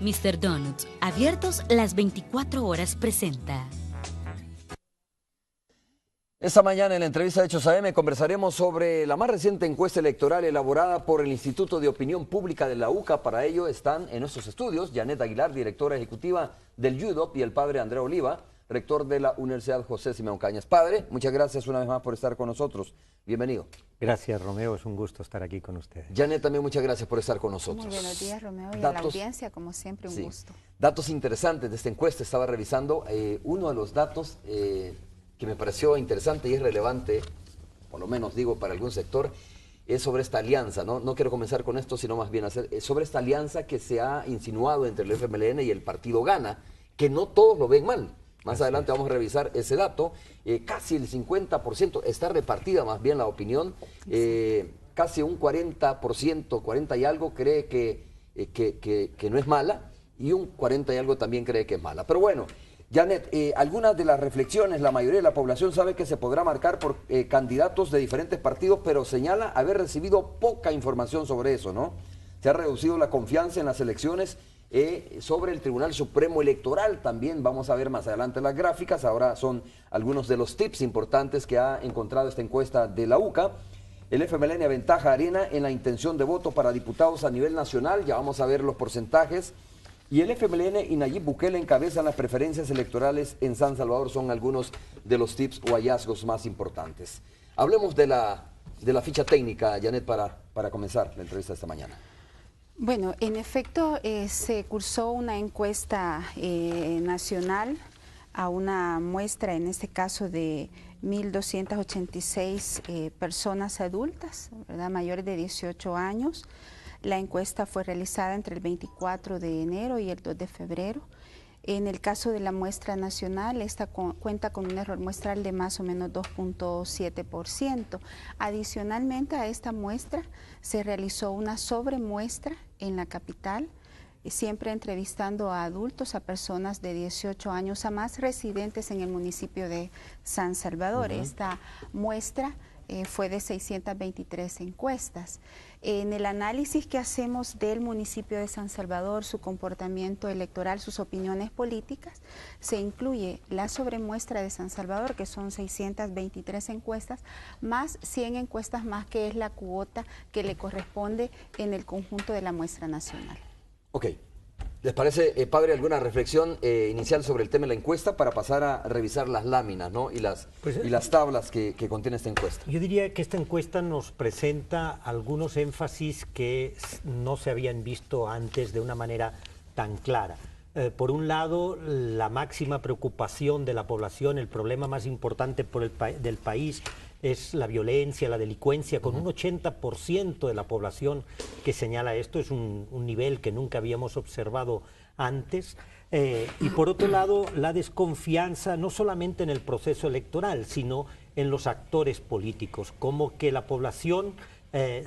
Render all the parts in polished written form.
Mr. Donuts, abiertos las 24 horas, presenta. Esta mañana en la entrevista de Hechos AM conversaremos sobre la más reciente encuesta electoral elaborada por el Instituto de Opinión Pública de la UCA. Para ello están en nuestros estudios Janet Aguilar, directora ejecutiva del UDOP, y el padre André Oliva, rector de la Universidad José Simeón Cañas. Padre, muchas gracias una vez más por estar con nosotros. Bienvenido. Gracias, Romeo. Es un gusto estar aquí con ustedes. Janet, también muchas gracias por estar con nosotros. Muy buenos días, Romeo, y a la audiencia, como siempre, un gusto. Datos interesantes de esta encuesta. Estaba revisando uno de los datos que me pareció interesante y es relevante, por lo menos digo para algún sector, es sobre esta alianza, ¿no? No quiero comenzar con esto, sino más bien sobre esta alianza que se ha insinuado entre el FMLN y el partido Gana, que no todos lo ven mal. Más adelante vamos a revisar ese dato. Casi el 50%, está repartida más bien la opinión, casi un 40%, 40 y algo cree que no es mala, y un 40 y algo también cree que es mala. Pero bueno, Janet, algunas de las reflexiones, la mayoría de la población sabe que se podrá marcar por candidatos de diferentes partidos, pero señala haber recibido poca información sobre eso, ¿no? Se ha reducido la confianza en las elecciones. Sobre el Tribunal Supremo Electoral también vamos a ver más adelante las gráficas. Ahora son algunos de los tips importantes que ha encontrado esta encuesta de la UCA. El FMLN aventaja a Arena en la intención de voto para diputados a nivel nacional, ya vamos a ver los porcentajes. Y el FMLN y Nayib Bukele encabezan las preferencias electorales en San Salvador. Son algunos de los tips o hallazgos más importantes. Hablemos de la ficha técnica, Janet, para comenzar la entrevista esta mañana. Bueno, en efecto, se cursó una encuesta nacional a una muestra, en este caso de 1.286 personas adultas, ¿verdad?, mayores de 18 años. La encuesta fue realizada entre el 24 de enero y el 2 de febrero. En el caso de la muestra nacional, esta cuenta con un error muestral de más o menos 2.7%. Adicionalmente a esta muestra, se realizó una sobremuestra en la capital, siempre entrevistando a adultos, a personas de 18 años a más, residentes en el municipio de San Salvador. Esta muestra fue de 623 encuestas. En el análisis que hacemos del municipio de San Salvador, su comportamiento electoral, sus opiniones políticas, se incluye la sobremuestra de San Salvador, que son 623 encuestas, más 100 encuestas más, que es la cuota que le corresponde en el conjunto de la muestra nacional. Ok. ¿Les parece, padre, alguna reflexión inicial sobre el tema de la encuesta para pasar a revisar las láminas, ¿no?, y las tablas que contiene esta encuesta? Yo diría que esta encuesta nos presenta algunos énfasis que no se habían visto antes de una manera tan clara. Por un lado, la máxima preocupación de la población, el problema más importante del país es la violencia, la delincuencia, con un 80% de la población que señala esto. Es un nivel que nunca habíamos observado antes. Y por otro lado, la desconfianza no solamente en el proceso electoral, sino en los actores políticos, como que la población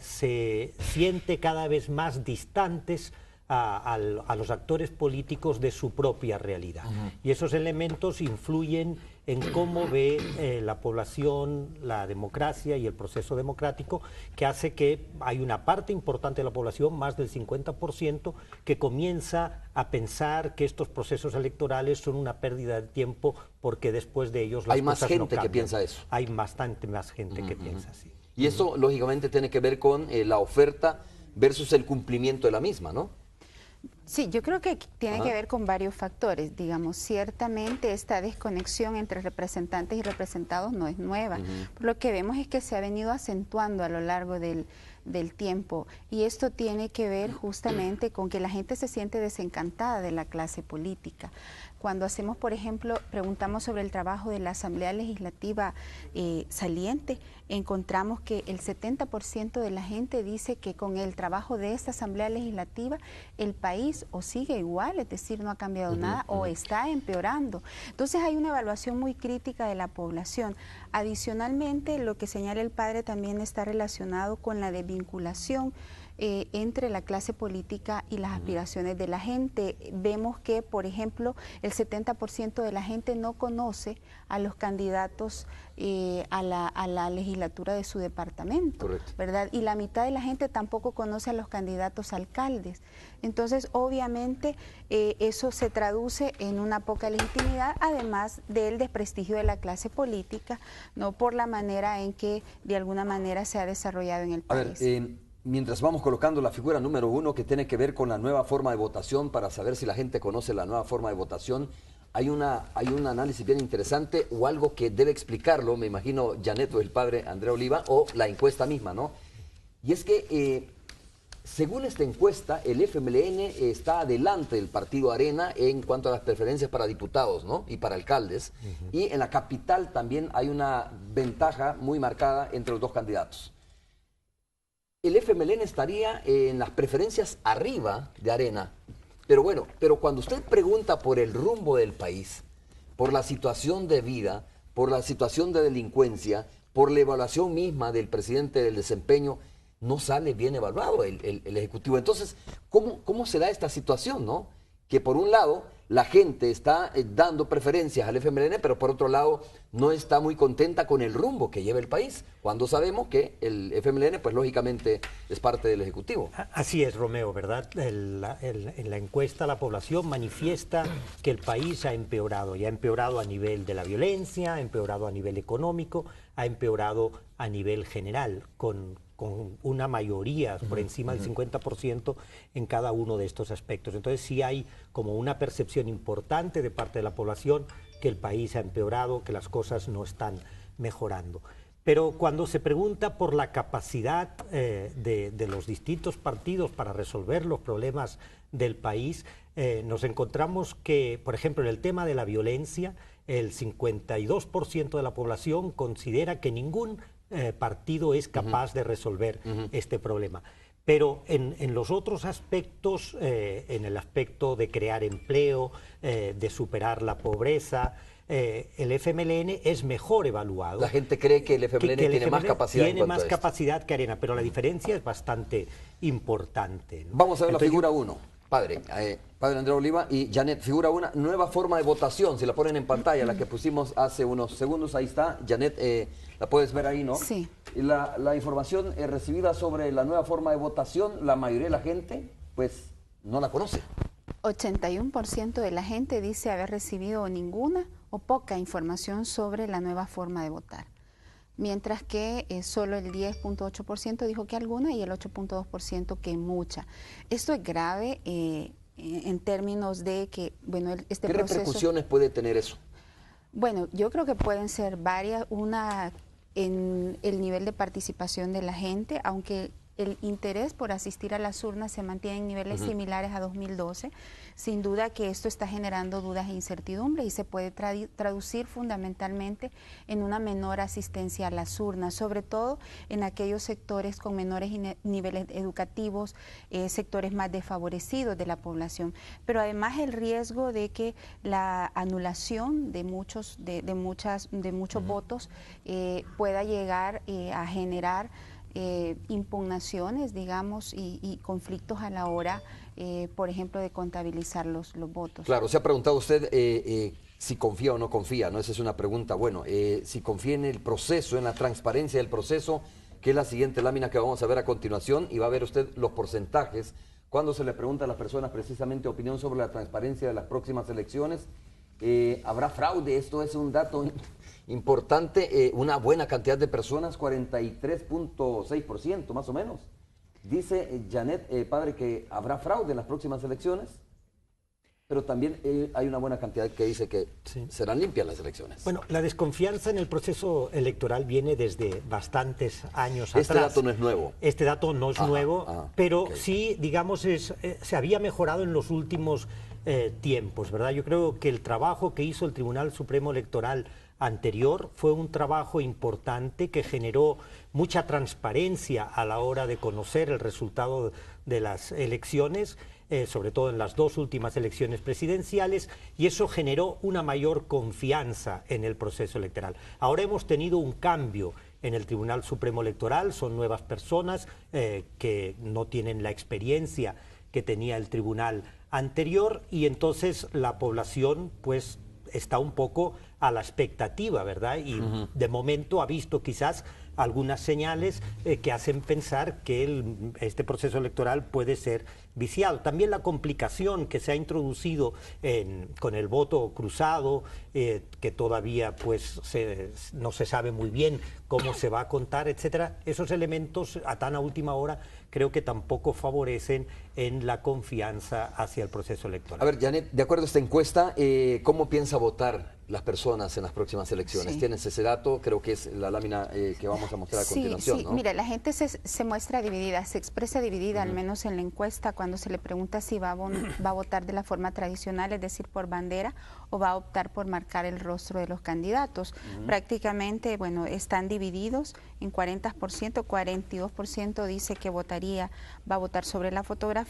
se siente cada vez más distantes a los actores políticos de su propia realidad. Y esos elementos influyen en cómo ve la población, la democracia y el proceso democrático, que hace que hay una parte importante de la población, más del 50%, que comienza a pensar que estos procesos electorales son una pérdida de tiempo, porque después de ellos las hay más cosas gente no cambian. que piensa eso. Hay bastante más gente que piensa así. Y eso, lógicamente, tiene que ver con la oferta versus el cumplimiento de la misma, ¿no? Sí, yo creo que tiene que ver con varios factores. Digamos, ciertamente esta desconexión entre representantes y representados no es nueva. Lo que vemos es que se ha venido acentuando a lo largo del tiempo, y esto tiene que ver justamente con que la gente se siente desencantada de la clase política. Cuando hacemos, por ejemplo, preguntamos sobre el trabajo de la Asamblea Legislativa saliente, encontramos que el 70% de la gente dice que con el trabajo de esta Asamblea Legislativa el país o sigue igual, es decir, no ha cambiado nada, o está empeorando. Entonces hay una evaluación muy crítica de la población. Adicionalmente, lo que señala el padre también está relacionado con la desvinculación entre la clase política y las aspiraciones de la gente. Vemos que, por ejemplo, el 70% de la gente no conoce a los candidatos a la legislatura de su departamento, correcto, ¿verdad? Y la mitad de la gente tampoco conoce a los candidatos a alcaldes. Entonces, obviamente, eso se traduce en una poca legitimidad, además del desprestigio de la clase política, ¿no? Por la manera en que, de alguna manera, se ha desarrollado en el país. A ver, mientras vamos colocando la figura número 1, que tiene que ver con la nueva forma de votación, para saber si la gente conoce la nueva forma de votación, hay un análisis bien interesante o algo que debe explicarlo, me imagino Janet o el padre Andrea Oliva, o la encuesta misma, ¿no? Y es que, según esta encuesta, el FMLN está adelante del partido Arena en cuanto a las preferencias para diputados, ¿no? Y para alcaldes. Y en la capital también hay una ventaja muy marcada entre los dos candidatos. El FMLN estaría en las preferencias arriba de Arena. Pero bueno, cuando usted pregunta por el rumbo del país, por la situación de vida, por la situación de delincuencia, por la evaluación misma del presidente del desempeño, no sale bien evaluado el Ejecutivo. Entonces, ¿cómo se da esta situación, no? Que por un lado la gente está dando preferencias al FMLN, pero por otro lado no está muy contenta con el rumbo que lleva el país, cuando sabemos que el FMLN, pues lógicamente, es parte del Ejecutivo. Así es, Romeo, ¿verdad? En la encuesta la población manifiesta que el país ha empeorado, y ha empeorado a nivel de la violencia, ha empeorado a nivel económico, ha empeorado a nivel general, con una mayoría por encima del 50% en cada uno de estos aspectos. Entonces sí hay como una percepción importante de parte de la población que el país ha empeorado, que las cosas no están mejorando. Pero cuando se pregunta por la capacidad de los distintos partidos para resolver los problemas del país, nos encontramos que, por ejemplo, en el tema de la violencia, el 52% de la población considera que ningún partido es capaz de resolver este problema. Pero en los otros aspectos, en el aspecto de crear empleo, de superar la pobreza, el FMLN es mejor evaluado. La gente cree que el FMLN tiene más capacidad. Tiene más capacidad que Arena, pero la diferencia es bastante importante, ¿no? Vamos a ver la figura 1. Padre Andrea Oliva y Janet, figura 1, nueva forma de votación, si la ponen en pantalla, la que pusimos hace unos segundos, ahí está. Janet, la puedes ver ahí, ¿no? Sí. Y la información recibida sobre la nueva forma de votación, la mayoría de la gente, pues, no la conoce. 81% de la gente dice haber recibido ninguna o poca información sobre la nueva forma de votar, mientras que solo el 10.8% dijo que alguna y el 8.2% que mucha. Esto es grave en términos de que, bueno, este ¿Qué proceso... repercusiones puede tener eso? Bueno, yo creo que pueden ser varias. Una, en el nivel de participación de la gente, aunque el interés por asistir a las urnas se mantiene en niveles similares a 2012. Sin duda que esto está generando dudas e incertidumbres y se puede traducir fundamentalmente en una menor asistencia a las urnas, sobre todo en aquellos sectores con menores niveles educativos, sectores más desfavorecidos de la población. Pero además el riesgo de que la anulación de muchos votos pueda llegar a generar impugnaciones, digamos, y conflictos a la hora, por ejemplo, de contabilizar los votos. Claro, se ha preguntado usted si confía o no confía, ¿no? Esa es una pregunta. Bueno, si confía en el proceso, en la transparencia del proceso, que es la siguiente lámina que vamos a ver a continuación, y va a ver usted los porcentajes. Cuando se le pregunta a las personas precisamente opinión sobre la transparencia de las próximas elecciones, ¿habrá fraude? Esto es un dato importante, una buena cantidad de personas, 43.6% más o menos. Dice Janet, padre, que habrá fraude en las próximas elecciones, pero también hay una buena cantidad que dice que serán limpias las elecciones. Bueno, la desconfianza en el proceso electoral viene desde bastantes años atrás. Este dato no es nuevo. Este dato no es nuevo, pero sí, digamos, se había mejorado en los últimos tiempos, ¿verdad? Yo creo que el trabajo que hizo el Tribunal Supremo Electoral anterior fue un trabajo importante que generó mucha transparencia a la hora de conocer el resultado de las elecciones, sobre todo en las dos últimas elecciones presidenciales, y eso generó una mayor confianza en el proceso electoral. Ahora hemos tenido un cambio en el Tribunal Supremo Electoral, son nuevas personas que no tienen la experiencia que tenía el tribunal anterior, y entonces la población pues está un poco a la expectativa, ¿verdad? Y de momento ha visto quizás algunas señales que hacen pensar que este proceso electoral puede ser viciado. También la complicación que se ha introducido con el voto cruzado, que todavía pues no se sabe muy bien cómo se va a contar, etcétera. Esos elementos a tan a última hora creo que tampoco favorecen en la confianza hacia el proceso electoral. A ver, Janet, de acuerdo a esta encuesta, ¿cómo piensa votar las personas en las próximas elecciones? Sí. ¿Tienes ese dato? Creo que es la lámina que vamos a mostrar a continuación, sí. ¿no? Mira, la gente se muestra dividida, se expresa dividida, al menos en la encuesta, cuando se le pregunta si va a votar de la forma tradicional, es decir, por bandera, o va a optar por marcar el rostro de los candidatos. Prácticamente, bueno, están divididos en 40%, 42% dice que va a votar sobre la fotografía,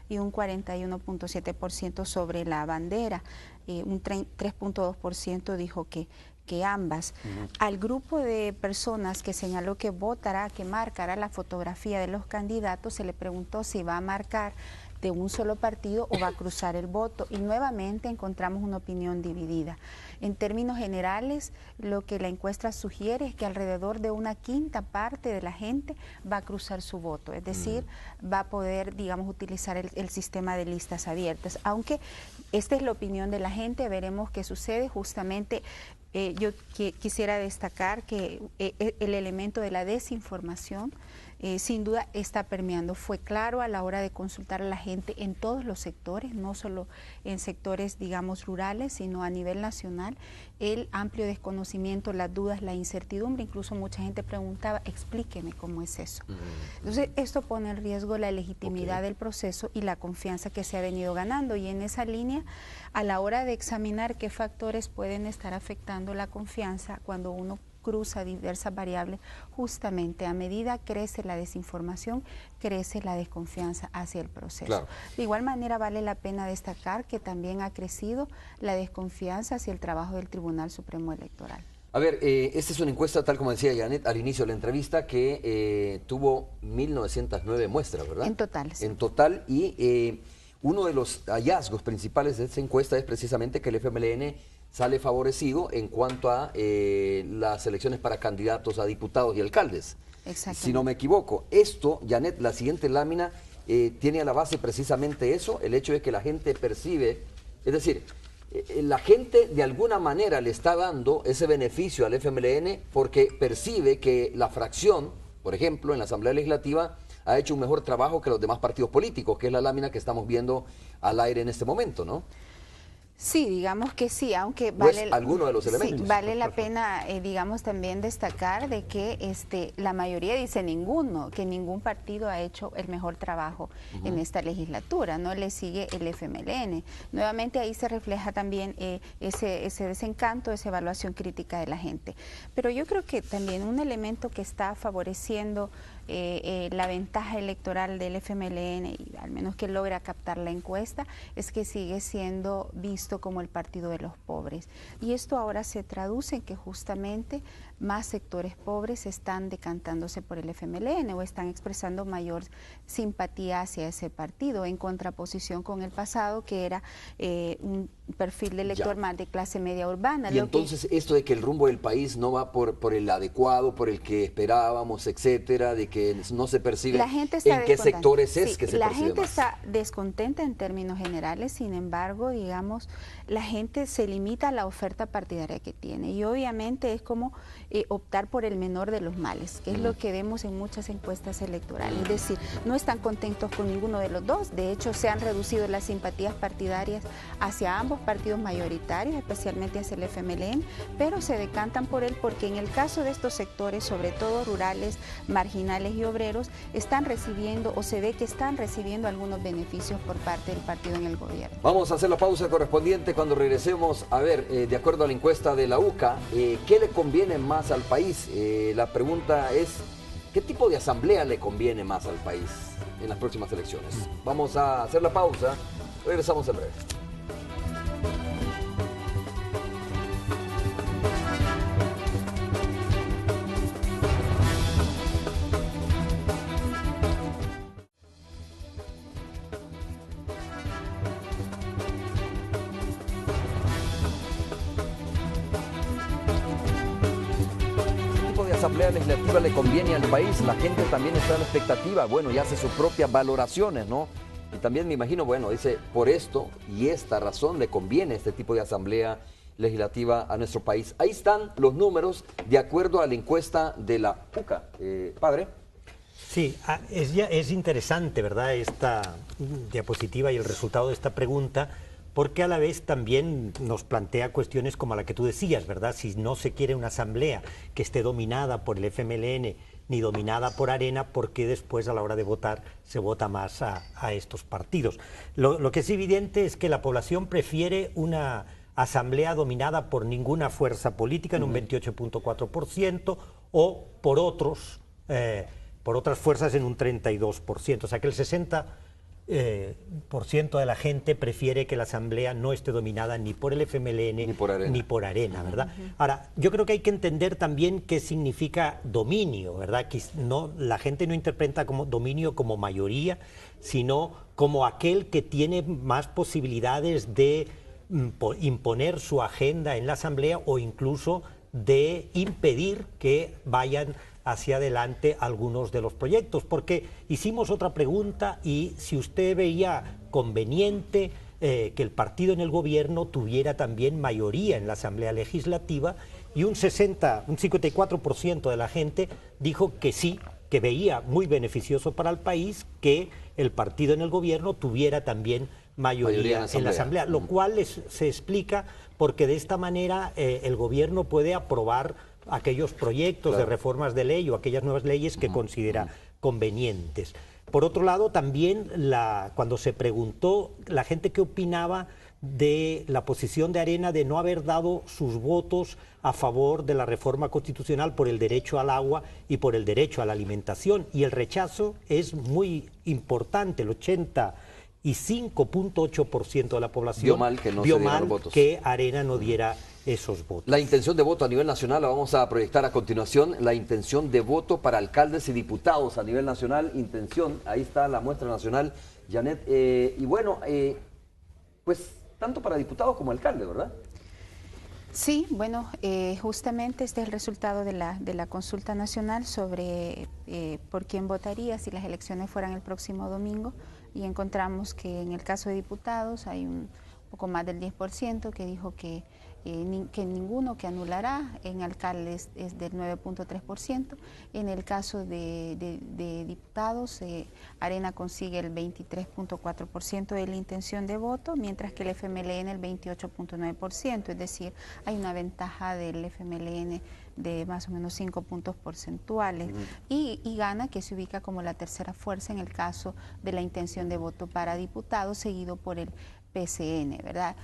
y un 41.7% sobre la bandera. Un 3.2% dijo que ambas. Al grupo de personas que señaló que votará, que marcará la fotografía de los candidatos, se le preguntó si va a marcar de un solo partido o va a cruzar el voto, y nuevamente encontramos una opinión dividida. En términos generales, lo que la encuesta sugiere es que alrededor de una quinta parte de la gente va a cruzar su voto, es decir, va a poder, digamos, utilizar el sistema de listas abiertas. Aunque esta es la opinión de la gente, veremos qué sucede. Justamente yo quisiera destacar que el elemento de la desinformación sin duda está permeando. Fue claro a la hora de consultar a la gente en todos los sectores, no solo en sectores, digamos, rurales, sino a nivel nacional, el amplio desconocimiento, las dudas, la incertidumbre. Incluso mucha gente preguntaba, explíqueme cómo es eso. Entonces, esto pone en riesgo la legitimidad del proceso y la confianza que se ha venido ganando. Y en esa línea, a la hora de examinar qué factores pueden estar afectando la confianza, cuando uno cruza diversas variables, justamente a medida crece la desinformación, crece la desconfianza hacia el proceso. Claro. De igual manera, vale la pena destacar que también ha crecido la desconfianza hacia el trabajo del Tribunal Supremo Electoral. A ver, esta es una encuesta, tal como decía Janet al inicio de la entrevista, que tuvo 1.909 muestras, ¿verdad? En total, sí. En total, y uno de los hallazgos principales de esta encuesta es precisamente que el FMLN sale favorecido en cuanto a las elecciones para candidatos a diputados y alcaldes. Si no me equivoco. Esto, Janet, la siguiente lámina tiene a la base precisamente eso, el hecho de que la gente percibe, es decir, la gente de alguna manera le está dando ese beneficio al FMLN porque percibe que la fracción, por ejemplo, en la Asamblea Legislativa, ha hecho un mejor trabajo que los demás partidos políticos, que es la lámina que estamos viendo al aire en este momento, ¿no? Sí, digamos que sí, aunque vale, alguno de los elementos. Sí, vale la pena, digamos, también destacar de que la mayoría dice que ningún partido ha hecho el mejor trabajo en esta legislatura, no le sigue el FMLN. Nuevamente ahí se refleja también ese desencanto, esa evaluación crítica de la gente. Pero yo creo que también un elemento que está favoreciendo la ventaja electoral del FMLN, y al menos que logra captar la encuesta, es que sigue siendo visto como el partido de los pobres. Y esto ahora se traduce en que justamente más sectores pobres están decantándose por el FMLN o están expresando mayor simpatía hacia ese partido, en contraposición con el pasado, que era un perfil de elector más de clase media urbana. Y entonces esto de que el rumbo del país no va por el adecuado, por el que esperábamos, etcétera, de que no se percibe, ¿en qué sectores es que se percibe más? La gente más? está descontenta en términos generales, sin embargo, digamos, la gente se limita a la oferta partidaria que tiene, y obviamente es como optar por el menor de los males, que es lo que vemos en muchas encuestas electorales. Es decir, no están contentos con ninguno de los dos. De hecho, se han reducido las simpatías partidarias hacia ambos partidos mayoritarios, especialmente hacia el FMLN, pero se decantan por él porque en el caso de estos sectores, sobre todo rurales, marginales y obreros, están recibiendo, o se ve que están recibiendo, algunos beneficios por parte del partido en el gobierno. Vamos a hacer la pausa correspondiente. Cuando regresemos, a ver, de acuerdo a la encuesta de la UCA, ¿qué le conviene más al país? La pregunta es, ¿qué tipo de asamblea le conviene más al país en las próximas elecciones? Vamos a hacer la pausa, regresamos en breve. Asamblea Legislativa le conviene al país? La gente también está en la expectativa, bueno, y hace sus propias valoraciones, ¿no? Y también me imagino, bueno, dice, por esto y esta razón le conviene este tipo de Asamblea Legislativa a nuestro país. Ahí están los números de acuerdo a la encuesta de la UCA. Padre. Sí, es interesante, ¿verdad?, esta diapositiva y el resultado de esta pregunta, porque a la vez también nos plantea cuestiones como la que tú decías, ¿verdad? Si no se quiere una asamblea que esté dominada por el FMLN ni dominada por Arena, ¿por qué después a la hora de votar se vota más a estos partidos? Lo que es evidente es que la población prefiere una asamblea dominada por ninguna fuerza política en un 28.4% o por otras fuerzas en un 32%, o sea que el 60% de la gente prefiere que la asamblea no esté dominada ni por el FMLN ni por Arena, ¿verdad? Ahora, yo creo que hay que entender también qué significa dominio, ¿verdad? Que la gente no interpreta como dominio como mayoría, sino como aquel que tiene más posibilidades de imponer su agenda en la asamblea o incluso de impedir que vayan hacia adelante algunos de los proyectos, porque hicimos otra pregunta y si usted veía conveniente que el partido en el gobierno tuviera también mayoría en la Asamblea Legislativa, y un 54% de la gente dijo que sí, que veía muy beneficioso para el país que el partido en el gobierno tuviera también mayoría en la Asamblea, lo cual se explica porque de esta manera el gobierno puede aprobar aquellos proyectos de reformas de ley o aquellas nuevas leyes que considera convenientes. Por otro lado, también cuando se preguntó la gente qué opinaba de la posición de Arena de no haber dado sus votos a favor de la reforma constitucional por el derecho al agua y por el derecho a la alimentación, y el rechazo es muy importante, el 85.8% de la población vio mal que Arena no diera esos votos. La intención de voto a nivel nacional la vamos a proyectar a continuación. La intención de voto para alcaldes y diputados a nivel nacional. Intención, ahí está la muestra nacional, Janet. Y bueno, pues tanto para diputados como alcaldes, ¿verdad? Sí, bueno, justamente este es el resultado de la consulta nacional sobre por quién votaría si las elecciones fueran el próximo domingo, y encontramos que en el caso de diputados hay un poco más del 10% que dijo que ninguno, que anulará. En alcaldes es del 9.3%. En el caso de diputados, Arena consigue el 23.4% de la intención de voto, mientras que el FMLN el 28.9%, es decir, hay una ventaja del FMLN de más o menos 5 puntos porcentuales, y gana, que se ubica como la tercera fuerza en el caso de la intención de voto para diputados, seguido por el PCN, ¿verdad?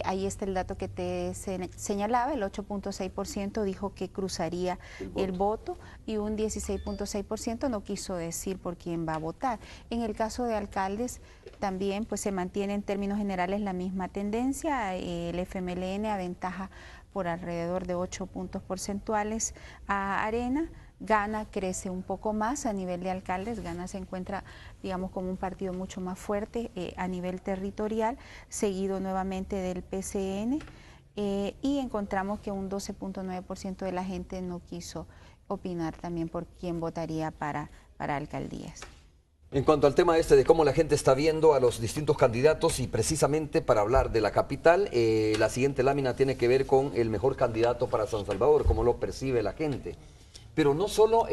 Ahí está el dato que te señalaba, el 8.6% dijo que cruzaría el voto y un 16.6% no quiso decir por quién va a votar. En el caso de alcaldes también pues se mantiene en términos generales la misma tendencia. El FMLN aventaja por alrededor de 8 puntos porcentuales a Arena. Gana crece un poco más a nivel de alcaldes. Gana se encuentra, digamos, como un partido mucho más fuerte a nivel territorial, seguido nuevamente del PCN, y encontramos que un 12.9% de la gente no quiso opinar también por quién votaría para alcaldías. En cuanto al tema de cómo la gente está viendo a los distintos candidatos, y precisamente para hablar de la capital, la siguiente lámina tiene que ver con el mejor candidato para San Salvador, cómo lo percibe la gente. Pero no solo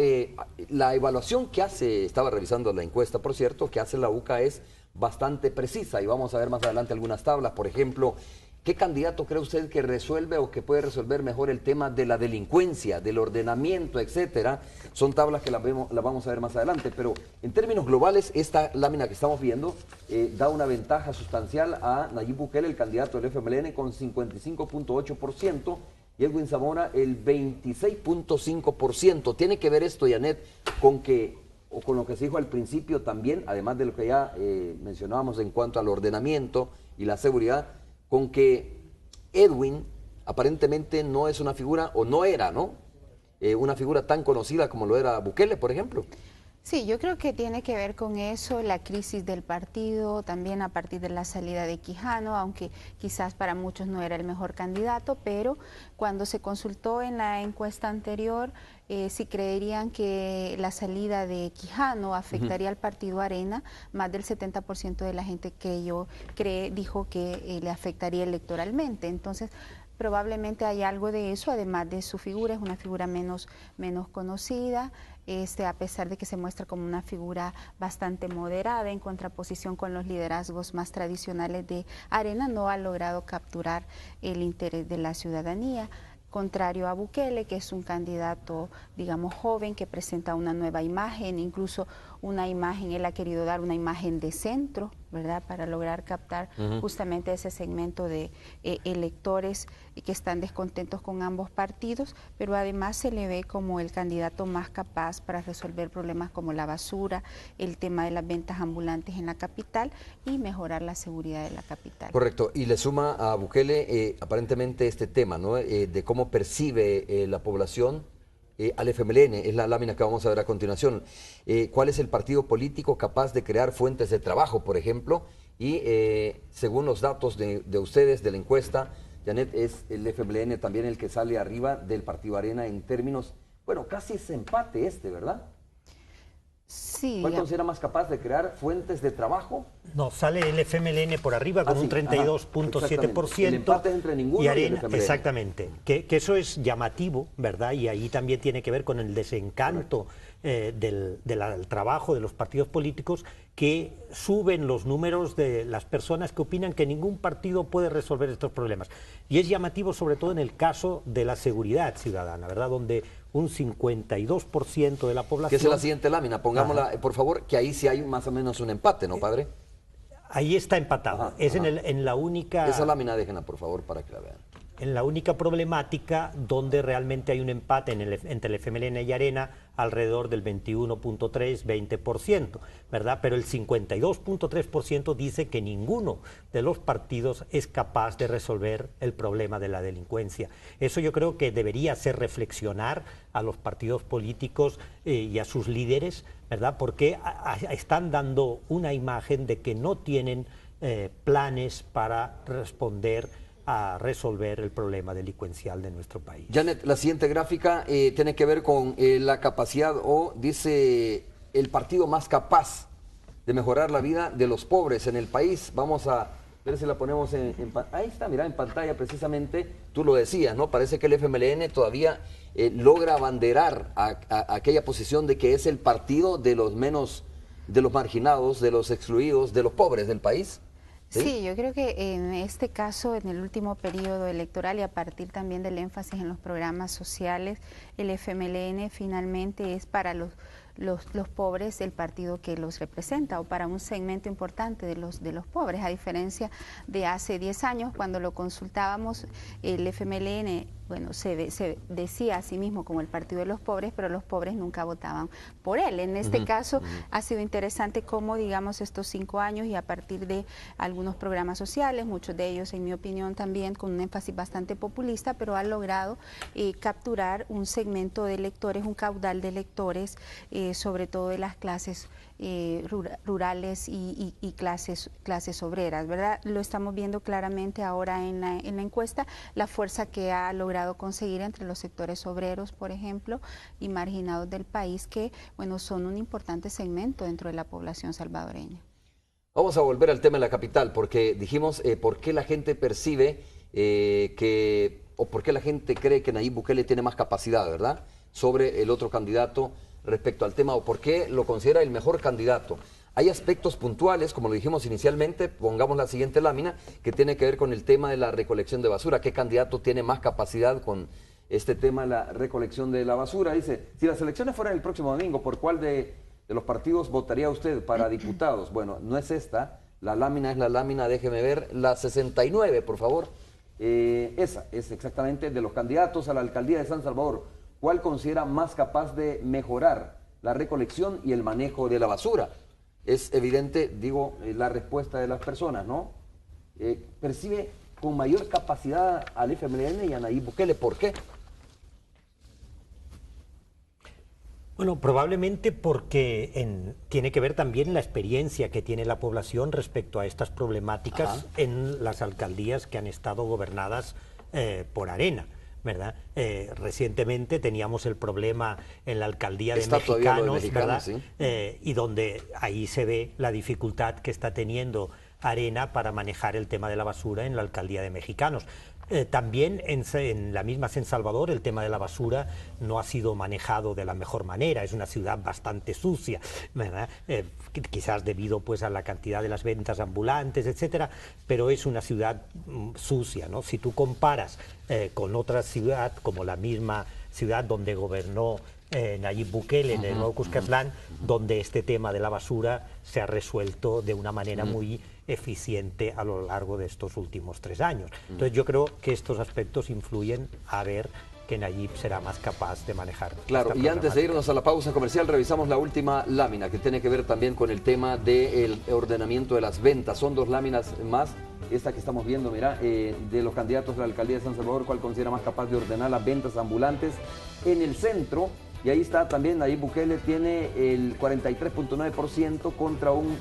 la evaluación que hace, estaba revisando la encuesta, por cierto, que hace la UCA es bastante precisa, y vamos a ver más adelante algunas tablas. Por ejemplo, ¿qué candidato cree usted que resuelve o que puede resolver mejor el tema de la delincuencia, del ordenamiento, etcétera? Son tablas que las vamos a ver más adelante, pero en términos globales, esta lámina que estamos viendo da una ventaja sustancial a Nayib Bukele, el candidato del FMLN, con 55.8%, y Edwin Zamora el 26.5%. Tiene que ver esto, Janet, con lo que se dijo al principio también, además de lo que ya mencionábamos en cuanto al ordenamiento y la seguridad, con que Edwin aparentemente no es una figura, o no era, ¿no? Una figura tan conocida como lo era Bukele, por ejemplo. Sí, yo creo que tiene que ver con eso, la crisis del partido, también a partir de la salida de Quijano, aunque quizás para muchos no era el mejor candidato, pero cuando se consultó en la encuesta anterior, si creerían que la salida de Quijano afectaría al partido Arena, más del 70% de la gente dijo que le afectaría electoralmente. Entonces, probablemente hay algo de eso, además de su figura, es una figura menos conocida, a pesar de que se muestra como una figura bastante moderada en contraposición con los liderazgos más tradicionales de Arena, no ha logrado capturar el interés de la ciudadanía. Contrario a Bukele, que es un candidato, digamos, joven, que presenta una nueva imagen, incluso una imagen, él ha querido dar una imagen de centro, ¿verdad?, para lograr captar justamente ese segmento de electores que están descontentos con ambos partidos, pero además se le ve como el candidato más capaz para resolver problemas como la basura, el tema de las ventas ambulantes en la capital y mejorar la seguridad de la capital. Correcto, y le suma a Bukele aparentemente este tema, ¿no?, de cómo percibe la población al FMLN, es la lámina que vamos a ver a continuación. ¿Cuál es el partido político capaz de crear fuentes de trabajo, por ejemplo? Y según los datos de ustedes, de la encuesta, Janet, es el FMLN también el que sale arriba del partido Arena en términos, bueno, casi es empate ¿verdad? Sí. ¿Cuál considera más capaz de crear fuentes de trabajo? No, sale el FMLN por arriba con un 32.7%. El empate es entre ninguno y Arena, el FMLN. Exactamente, que eso es llamativo, ¿verdad? Y ahí también tiene que ver con el desencanto del trabajo de los partidos políticos, que suben los números de las personas que opinan que ningún partido puede resolver estos problemas. Y es llamativo sobre todo en el caso de la seguridad ciudadana, ¿verdad? Donde un 52% de la población... Que es la siguiente lámina, pongámosla, por favor, que ahí sí hay más o menos un empate, ¿no, padre? Ahí está empatado. En la única... Esa lámina déjenla, por favor, para que la vean. En la única problemática donde realmente hay un empate entre el FMLN y Arena, alrededor del 21.3, 20%, ¿verdad? Pero el 52.3% dice que ninguno de los partidos es capaz de resolver el problema de la delincuencia. Eso yo creo que debería hacer reflexionar a los partidos políticos y a sus líderes, ¿verdad? Porque están dando una imagen de que no tienen planes para responder a resolver el problema delincuencial de nuestro país. Janet, la siguiente gráfica tiene que ver con la capacidad, o dice el partido más capaz de mejorar la vida de los pobres en el país. Vamos a ver si la ponemos ahí está, mira, en pantalla precisamente, tú lo decías, ¿no? Parece que el FMLN todavía logra abanderar a aquella posición de que es el partido de los menos, de los marginados, de los excluidos, de los pobres del país. Sí, yo creo que en este caso, en el último periodo electoral y a partir también del énfasis en los programas sociales, el FMLN finalmente es para los pobres el partido que los representa, o para un segmento importante de los pobres, a diferencia de hace 10 años cuando lo consultábamos. El FMLN, bueno, se decía a sí mismo como el partido de los pobres, pero los pobres nunca votaban por él. En este caso ha sido interesante cómo, digamos, estos 5 años y a partir de algunos programas sociales, muchos de ellos en mi opinión también con un énfasis bastante populista, pero ha logrado capturar un segmento de electores, un caudal de electores, sobre todo de las clases rurales y clases obreras, ¿verdad? Lo estamos viendo claramente ahora en la encuesta, la fuerza que ha logrado conseguir entre los sectores obreros, por ejemplo, y marginados del país, que, bueno, son un importante segmento dentro de la población salvadoreña. Vamos a volver al tema de la capital, porque dijimos por qué la gente percibe o por qué la gente cree que Nayib Bukele tiene más capacidad, ¿verdad?, sobre el otro candidato respecto al tema, o por qué lo considera el mejor candidato. Hay aspectos puntuales, como lo dijimos inicialmente, pongamos la siguiente lámina, que tiene que ver con el tema de la recolección de basura. ¿Qué candidato tiene más capacidad con este tema de la recolección de la basura? Dice, si las elecciones fueran el próximo domingo, ¿por cuál de los partidos votaría usted para diputados? Bueno, no es esta, la lámina es la lámina, déjeme ver, la 69, por favor. Esa es exactamente de los candidatos a la alcaldía de San Salvador. ¿Cuál considera más capaz de mejorar la recolección y el manejo de la basura? Es evidente, digo, la respuesta de las personas, ¿no? Percibe con mayor capacidad al FMLN y a Nayib Bukele. ¿Por qué? Bueno, probablemente porque tiene que ver también la experiencia que tiene la población respecto a estas problemáticas. Ajá. En las alcaldías que han estado gobernadas por Arena, ¿verdad? Recientemente teníamos el problema en la alcaldía de Mexicanos, ¿verdad? Sí. Y donde ahí se ve la dificultad que está teniendo Arena para manejar el tema de la basura en la alcaldía de Mexicanos. También en la misma San Salvador el tema de la basura no ha sido manejado de la mejor manera, es una ciudad bastante sucia, ¿verdad? Quizás debido pues a la cantidad de las ventas ambulantes, etcétera, pero es una ciudad sucia, ¿no? Si tú comparas con otra ciudad como la misma ciudad donde gobernó Nayib Bukele, en el Nuevo Cuscatlán, donde este tema de la basura se ha resuelto de una manera muy eficiente a lo largo de estos últimos 3 años. Entonces yo creo que estos aspectos influyen a ver que Nayib será más capaz de manejar. Claro, y antes de irnos a la pausa comercial, revisamos la última lámina que tiene que ver también con el tema del ordenamiento de las ventas. Son 2 láminas más. Esta que estamos viendo, mira, de los candidatos de la alcaldía de San Salvador, ¿cuál considera más capaz de ordenar las ventas ambulantes en el centro? Y ahí está también, Nayib Bukele tiene el 43.9% contra un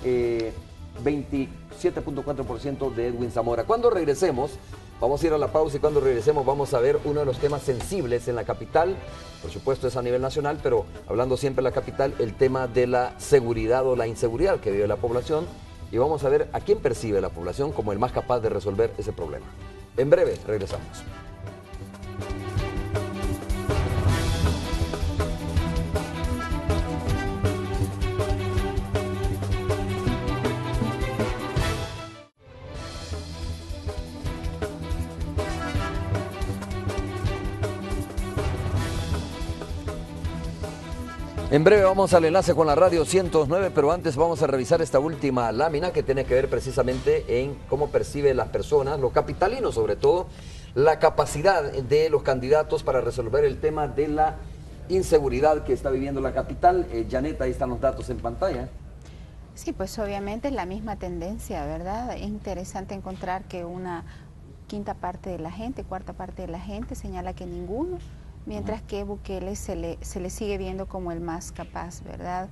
27.4% de Edwin Zamora. Cuando regresemos, vamos a ir a la pausa y cuando regresemos vamos a ver uno de los temas sensibles en la capital. Por supuesto es a nivel nacional, pero hablando siempre de la capital, el tema de la seguridad o la inseguridad que vive la población. Y vamos a ver a quién percibe la población como el más capaz de resolver ese problema. En breve, regresamos. En breve vamos al enlace con la radio 109, pero antes vamos a revisar esta última lámina que tiene que ver precisamente en cómo perciben las personas, los capitalinos sobre todo, la capacidad de los candidatos para resolver el tema de la inseguridad que está viviendo la capital. Janet, ahí están los datos en pantalla. Sí, pues obviamente es la misma tendencia, ¿verdad? Es interesante encontrar que una quinta parte de la gente, cuarta parte de la gente señala que ninguno, mientras que Bukele se le sigue viendo como el más capaz, ¿verdad?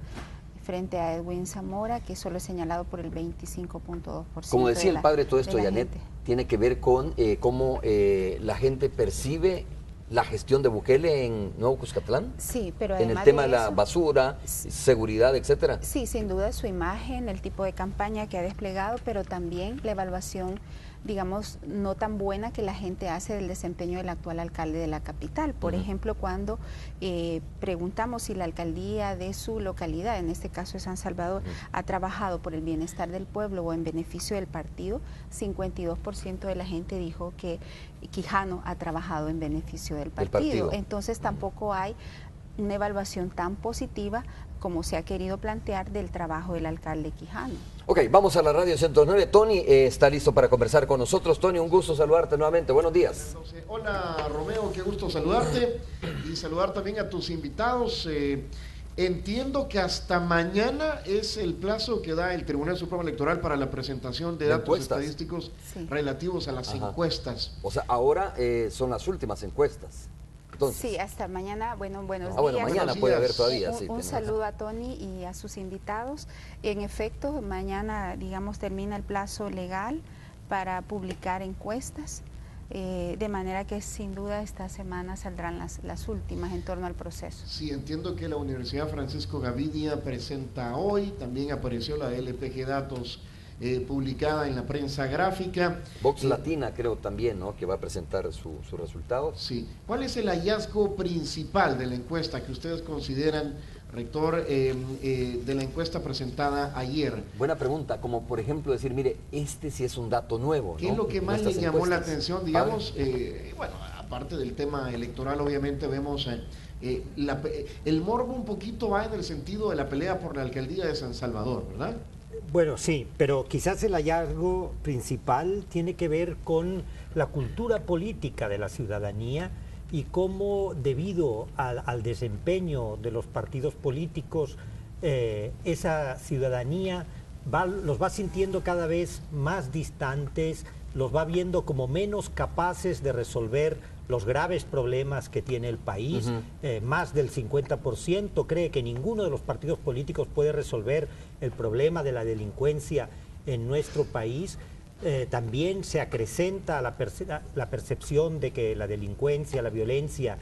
Frente a Edwin Zamora, que solo es señalado por el 25.2%. Como decía el padre, todo esto, Janet, tiene que ver con cómo la gente percibe la gestión de Bukele en Nuevo Cuscatlán. Sí, pero en el tema de la basura, seguridad, etcétera. Sí, sin duda su imagen, el tipo de campaña que ha desplegado, pero también la evaluación, digamos, no tan buena que la gente hace del desempeño del actual alcalde de la capital. Por ejemplo, cuando preguntamos si la alcaldía de su localidad, en este caso de San Salvador, ha trabajado por el bienestar del pueblo o en beneficio del partido, 52% de la gente dijo que Quijano ha trabajado en beneficio del partido. Entonces tampoco hay una evaluación tan positiva como se ha querido plantear del trabajo del alcalde Quijano. Ok, vamos a la radio 109. Tony está listo para conversar con nosotros. Tony, un gusto saludarte nuevamente. Buenos días. Hola Romeo, qué gusto saludarte y saludar también a tus invitados. Entiendo que hasta mañana es el plazo que da el Tribunal Supremo Electoral para la presentación de datos estadísticos relativos a las encuestas. O sea, ahora son las últimas encuestas. Entonces, sí, hasta mañana, buenos días. Bueno, mañana puede haber todavía. Un saludo a Tony y a sus invitados. En efecto, mañana, digamos, termina el plazo legal para publicar encuestas, de manera que sin duda esta semana saldrán las últimas en torno al proceso. Sí, entiendo que la Universidad Francisco Gavidia presenta hoy, también apareció la LPG Datos publicada en la prensa gráfica. Vox Latina creo también, ¿no?, que va a presentar su resultado. Sí. ¿Cuál es el hallazgo principal de la encuesta que ustedes consideran, rector, de la encuesta presentada ayer? Buena pregunta, como por ejemplo decir, mire, este sí es un dato nuevo, ¿qué es lo que más le llamó la atención, digamos? Bueno, aparte del tema electoral, obviamente vemos el morbo un poquito va en el sentido de la pelea por la alcaldía de San Salvador, ¿verdad? Bueno, sí, pero quizás el hallazgo principal tiene que ver con la cultura política de la ciudadanía y cómo, debido al desempeño de los partidos políticos, esa ciudadanía los va sintiendo cada vez más distantes, los va viendo como menos capaces de resolver los graves problemas que tiene el país. Más del 50% cree que ninguno de los partidos políticos puede resolver el problema de la delincuencia en nuestro país. También se acrecenta la percepción de que la delincuencia, la violencia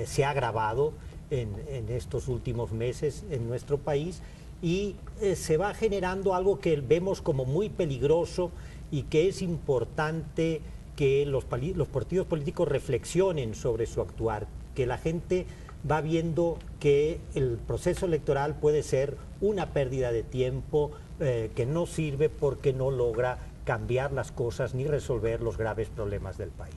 se ha agravado en estos últimos meses en nuestro país, y se va generando algo que vemos como muy peligroso y que es importante que los partidos políticos reflexionen sobre su actuar, que la gente va viendo que el proceso electoral puede ser una pérdida de tiempo que no sirve porque no logra cambiar las cosas ni resolver los graves problemas del país.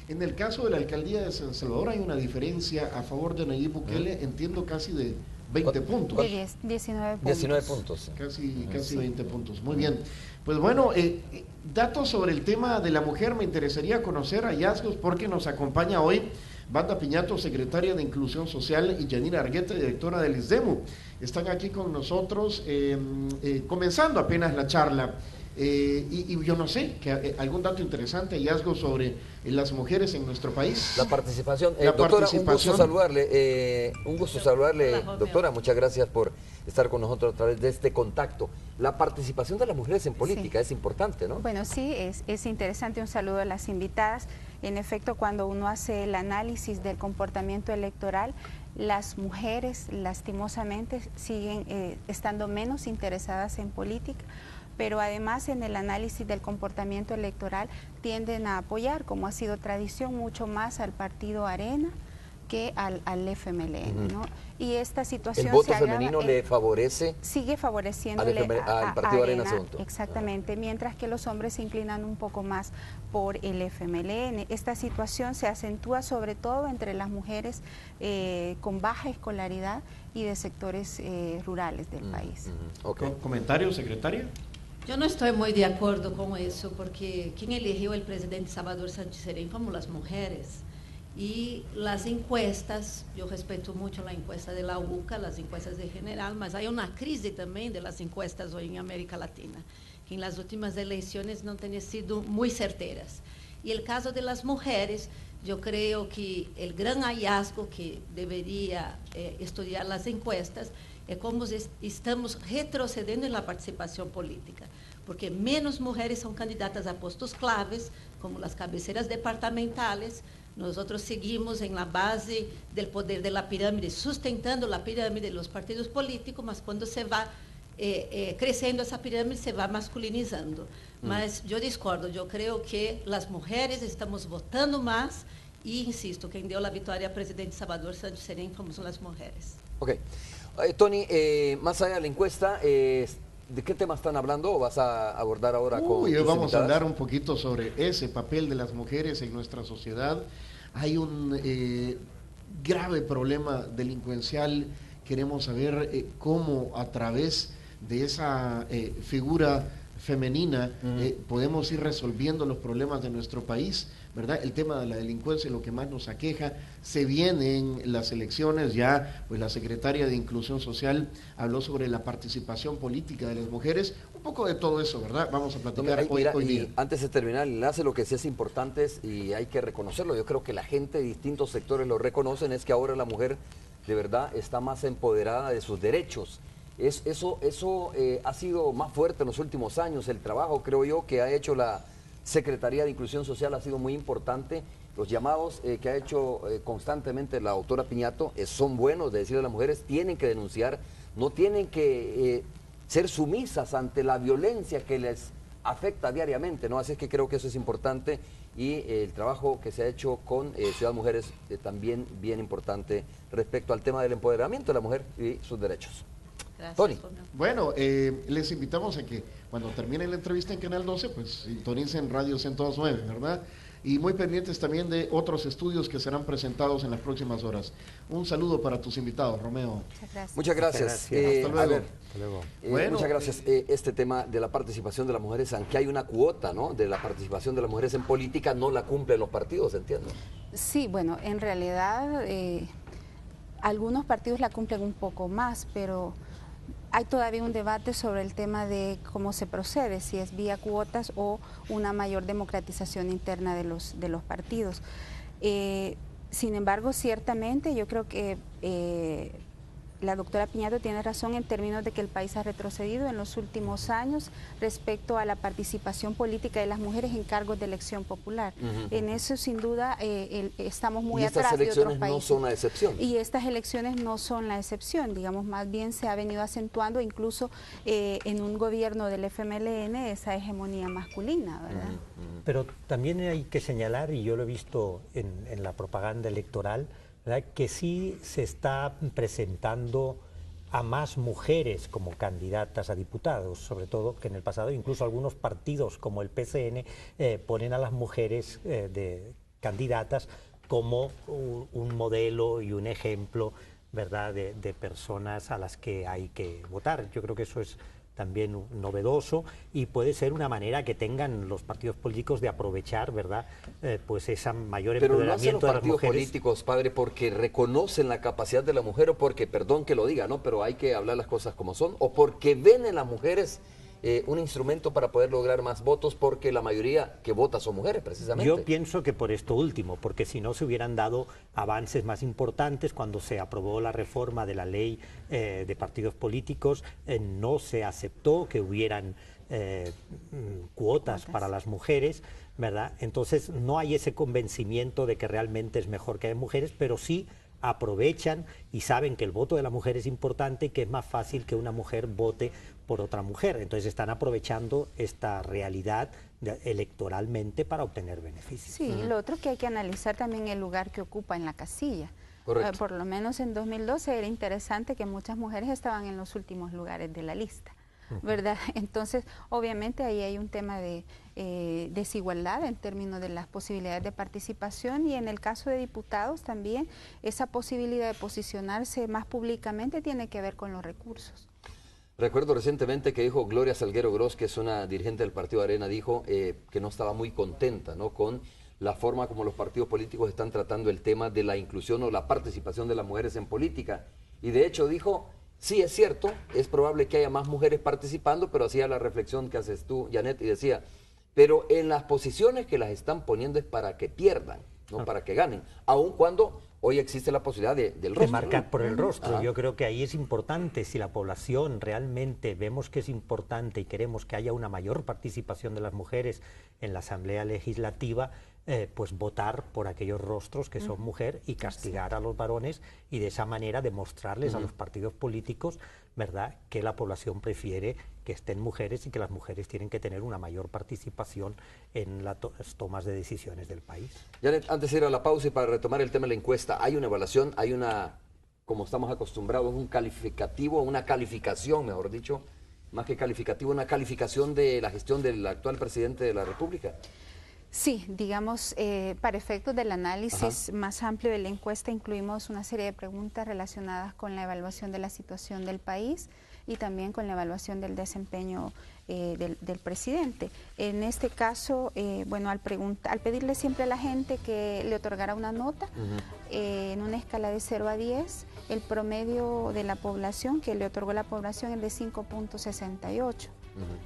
En el caso de la alcaldía de San Salvador hay una diferencia a favor de Nayib Bukele, entiendo casi de 20 puntos. De 19 puntos. 19 puntos. Casi 20 puntos. Muy bien. Pues bueno, datos sobre el tema de la mujer, me interesaría conocer hallazgos porque nos acompaña hoy Wanda Piñato, secretaria de Inclusión Social, y Yanira Argueta, directora del ISDEMU. Están aquí con nosotros, comenzando apenas la charla. Y yo no sé, algún dato interesante, hallazgo sobre las mujeres en nuestro país. La participación. Doctora, un gusto saludarle. Hola, doctora. Muchas gracias por estar con nosotros a través de este contacto. La participación de las mujeres en política es importante, ¿no? Bueno, sí, es interesante. Un saludo a las invitadas. En efecto, cuando uno hace el análisis del comportamiento electoral, las mujeres lastimosamente siguen estando menos interesadas en política, pero además en el análisis del comportamiento electoral tienden a apoyar, como ha sido tradición, mucho más al partido Arena que al FMLN, ¿no? Y esta situación ¿El voto femenino le favorece? Sigue favoreciendo al partido Arena. Exactamente, mientras que los hombres se inclinan un poco más por el FMLN. Esta situación se acentúa sobre todo entre las mujeres con baja escolaridad y de sectores rurales del país. Okay. ¿Comentario, secretaria? Yo no estoy muy de acuerdo con eso, porque quien eligió el presidente Salvador Sánchez Serén fuimos las mujeres. Y las encuestas, yo respeto mucho la encuesta de la UCA, las encuestas de general, mas hay una crisis también de las encuestas hoy en América Latina, que en las últimas elecciones no han sido muy certeras. Y el caso de las mujeres, yo creo que el gran hallazgo que debería estudiar las encuestas es cómo estamos retrocediendo en la participación política, porque menos mujeres son candidatas a puestos claves, como las cabeceras departamentales. Nosotros seguimos en la base del poder de la pirámide, sustentando la pirámide de los partidos políticos, mas cuando se va creciendo esa pirámide se va masculinizando. Mas yo discordo, yo creo que las mujeres estamos votando más y, insisto, quien dio la victoria al presidente Salvador Sánchez Serén fuimos las mujeres. Ok. Tony, más allá de la encuesta, ¿de qué tema están hablando o vas a abordar ahora con Hoy tus vamos invitadas? a hablar un poquito sobre ese papel de las mujeres en nuestra sociedad. Hay un grave problema delincuencial. Queremos saber cómo a través de esa figura femenina podemos ir resolviendo los problemas de nuestro país, ¿verdad? El tema de la delincuencia es lo que más nos aqueja. Se vienen las elecciones, ya pues la secretaria de Inclusión Social habló sobre la participación política de las mujeres, un poco de todo eso, ¿verdad? Vamos a platicar hoy día. Antes de terminar el enlace, lo que sí es importante y hay que reconocerlo, yo creo que la gente de distintos sectores lo reconocen, es que ahora la mujer de verdad está más empoderada de sus derechos. Eso ha sido más fuerte en los últimos años. El trabajo, creo yo, que ha hecho la Secretaría de Inclusión Social ha sido muy importante. Los llamados que ha hecho constantemente la doctora Piñato son buenos, de decirle a las mujeres, tienen que denunciar, no tienen que ser sumisas ante la violencia que les afecta diariamente, ¿no? Así es que creo que eso es importante y el trabajo que se ha hecho con Ciudad Mujeres también bien importante respecto al tema del empoderamiento de la mujer y sus derechos. Gracias, Tony. Bueno, les invitamos a que cuando termine la entrevista en Canal 12, pues sintonicen Radio 102.9, ¿verdad? Y muy pendientes también de otros estudios que serán presentados en las próximas horas. Un saludo para tus invitados, Romeo. Muchas gracias. Muchas gracias. Hasta luego. A ver, Hasta luego. Bueno, muchas gracias. Este tema de la participación de las mujeres, aunque hay una cuota, ¿no?, de la participación de las mujeres en política, no la cumplen los partidos, entiendo. Sí, bueno, en realidad algunos partidos la cumplen un poco más, pero hay todavía un debate sobre el tema de cómo se procede, si es vía cuotas o una mayor democratización interna de los partidos. Sin embargo, ciertamente yo creo que la doctora Piñato tiene razón en términos de que el país ha retrocedido en los últimos años respecto a la participación política de las mujeres en cargos de elección popular. En eso, sin duda, estamos muy atrás de otros países. Y estas elecciones no son la excepción. Y estas elecciones no son la excepción, digamos, más bien se ha venido acentuando incluso en un gobierno del FMLN esa hegemonía masculina, ¿verdad? Pero también hay que señalar, y yo lo he visto en la propaganda electoral, ¿verdad?, que sí se está presentando a más mujeres como candidatas a diputados, sobre todo que en el pasado incluso algunos partidos como el PCN ponen a las mujeres de candidatas como un modelo y un ejemplo, ¿verdad?, de personas a las que hay que votar. Yo creo que eso es también novedoso y puede ser una manera que tengan los partidos políticos de aprovechar, ¿verdad?, pues esa mayor empoderamiento de las mujeres. Pero no hacen los partidos políticos, padre, porque reconocen la capacidad de la mujer o porque, perdón que lo diga, ¿no?, pero hay que hablar las cosas como son, o porque ven en las mujeres un instrumento para poder lograr más votos, porque la mayoría que vota son mujeres, precisamente. Yo pienso que por esto último, porque si no se hubieran dado avances más importantes cuando se aprobó la reforma de la ley de partidos políticos, no se aceptó que hubieran cuotas para las mujeres, ¿verdad? Entonces no hay ese convencimiento de que realmente es mejor que haya mujeres, pero sí aprovechan y saben que el voto de la mujer es importante y que es más fácil que una mujer vote por otra mujer. Entonces están aprovechando esta realidad electoralmente para obtener beneficios. Sí, lo otro que hay que analizar también el lugar que ocupa en la casilla. Por lo menos en 2012 era interesante que muchas mujeres estaban en los últimos lugares de la lista, ¿verdad? Entonces, obviamente ahí hay un tema de desigualdad en términos de las posibilidades de participación, y en el caso de diputados también esa posibilidad de posicionarse más públicamente tiene que ver con los recursos. Recuerdo recientemente que dijo Gloria Salguero Gross, que es una dirigente del Partido Arena, dijo que no estaba muy contenta, ¿no?, con la forma como los partidos políticos están tratando el tema de la inclusión o la participación de las mujeres en política. Y de hecho dijo, sí, es cierto, es probable que haya más mujeres participando, pero hacía la reflexión que haces tú, Janet, y decía, pero en las posiciones que las están poniendo es para que pierdan, no para que ganen, aun cuando hoy existe la posibilidad del rostro. De marcar por el rostro. Yo creo que ahí es importante, si la población realmente vemos que es importante y queremos que haya una mayor participación de las mujeres en la Asamblea Legislativa, pues votar por aquellos rostros que son mujer y castigar a los varones, y de esa manera demostrarles a los partidos políticos, ¿verdad?, que la población prefiere que estén mujeres y que las mujeres tienen que tener una mayor participación en las tomas de decisiones del país. Janet, antes de ir a la pausa y para retomar el tema de la encuesta, hay una evaluación, hay una, como estamos acostumbrados, un calificativo, una calificación, mejor dicho, más que calificativo, una calificación de la gestión del actual presidente de la República. Sí, digamos, para efectos del análisis más amplio de la encuesta incluimos una serie de preguntas relacionadas con la evaluación de la situación del país y también con la evaluación del desempeño del presidente. En este caso, bueno, al pedirle siempre a la gente que le otorgara una nota, en una escala de 0 a 10, el promedio de la población que le otorgó la población es de 5.68.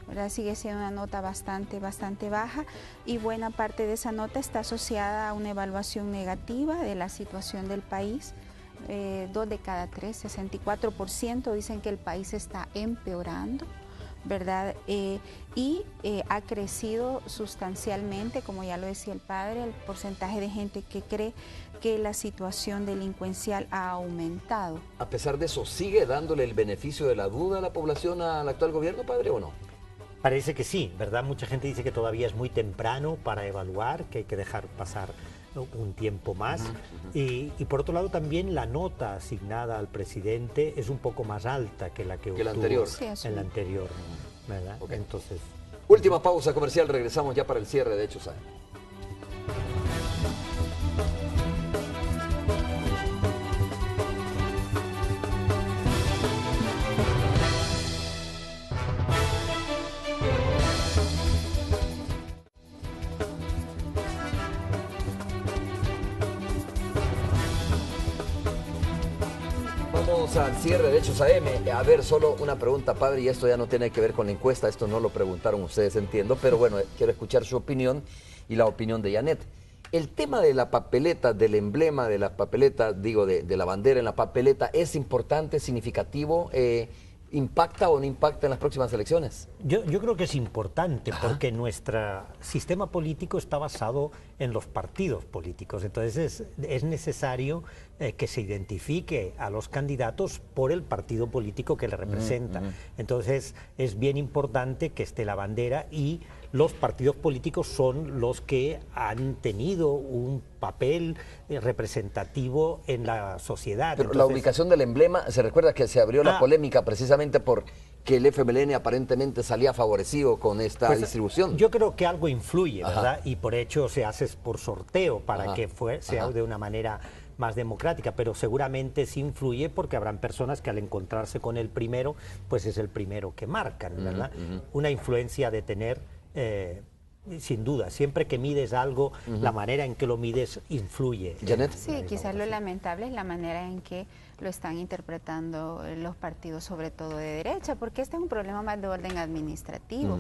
¿Verdad? Sigue siendo una nota bastante baja, y buena parte de esa nota está asociada a una evaluación negativa de la situación del país. 2 de cada 3, 64% dicen que el país está empeorando, ¿verdad? Y ha crecido sustancialmente, como ya lo decía el padre, el porcentaje de gente que cree que la situación delincuencial ha aumentado. A pesar de eso, ¿sigue dándole el beneficio de la duda a la población al actual gobierno, padre, o no? Parece que sí, ¿verdad? Mucha gente dice que todavía es muy temprano para evaluar, que hay que dejar pasar un tiempo más. Y por otro lado también la nota asignada al presidente es un poco más alta que la que obtuvo en la anterior, ¿verdad? Entonces, última pausa comercial, regresamos ya para el cierre de Hechos AM. Llegamos al cierre de Hechos AM. A ver, solo una pregunta, padre, y esto ya no tiene que ver con la encuesta, esto no lo preguntaron ustedes, entiendo, pero bueno, quiero escuchar su opinión y la opinión de Janet. El tema de la papeleta, del emblema de la papeleta, digo, de la bandera en la papeleta, ¿es importante, significativo? ¿Impacta o no impacta en las próximas elecciones? Yo creo que es importante porque nuestro sistema político está basado en los partidos políticos. Entonces es necesario que se identifique a los candidatos por el partido político que le representa. Entonces es bien importante que esté la bandera, y los partidos políticos son los que han tenido un papel representativo en la sociedad. Pero entonces, la ubicación del emblema, se recuerda que se abrió la polémica precisamente por que el FMLN aparentemente salía favorecido con esta distribución. Yo creo que algo influye, ¿verdad? Y por hecho se hace por sorteo para que sea de una manera más democrática, pero seguramente sí influye porque habrán personas que al encontrarse con el primero, pues es el primero que marcan, ¿verdad? Una influencia de tener, sin duda, siempre que mides algo, la manera en que lo mides influye. ¿Janet? Sí, quizás lo lamentable es la manera en que lo están interpretando los partidos, sobre todo de derecha, porque este es un problema más de orden administrativo.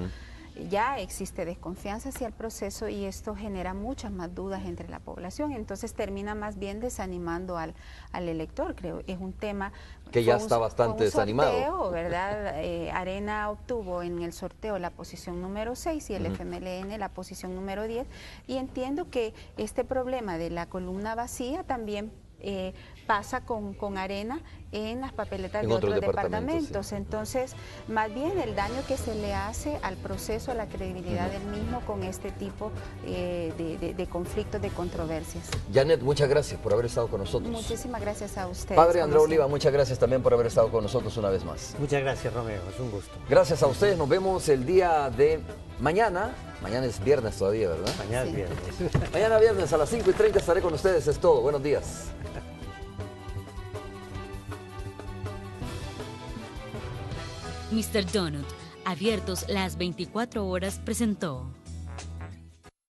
Ya existe desconfianza hacia el proceso y esto genera muchas más dudas entre la población, entonces termina más bien desanimando al elector. Creo es un tema que ya está bastante desanimado. Sorteo, ¿verdad? Arena obtuvo en el sorteo la posición número 6 y el FMLN la posición número 10, y entiendo que este problema de la columna vacía también pasa con Arena en las papeletas de otros departamentos. Entonces, más bien el daño que se le hace al proceso, a la credibilidad del mismo con este tipo de conflictos, de controversias. Janet, muchas gracias por haber estado con nosotros. Muchísimas gracias a ustedes. Padre Andrés Oliva, muchas gracias también por haber estado con nosotros una vez más. Muchas gracias, Romeo, es un gusto. Gracias a ustedes, nos vemos el día de mañana. Mañana es viernes todavía, ¿verdad? Mañana es viernes. Mañana viernes a las 5:30 estaré con ustedes, es todo. Buenos días. Mr. Donut, abiertos las 24 horas, presentó.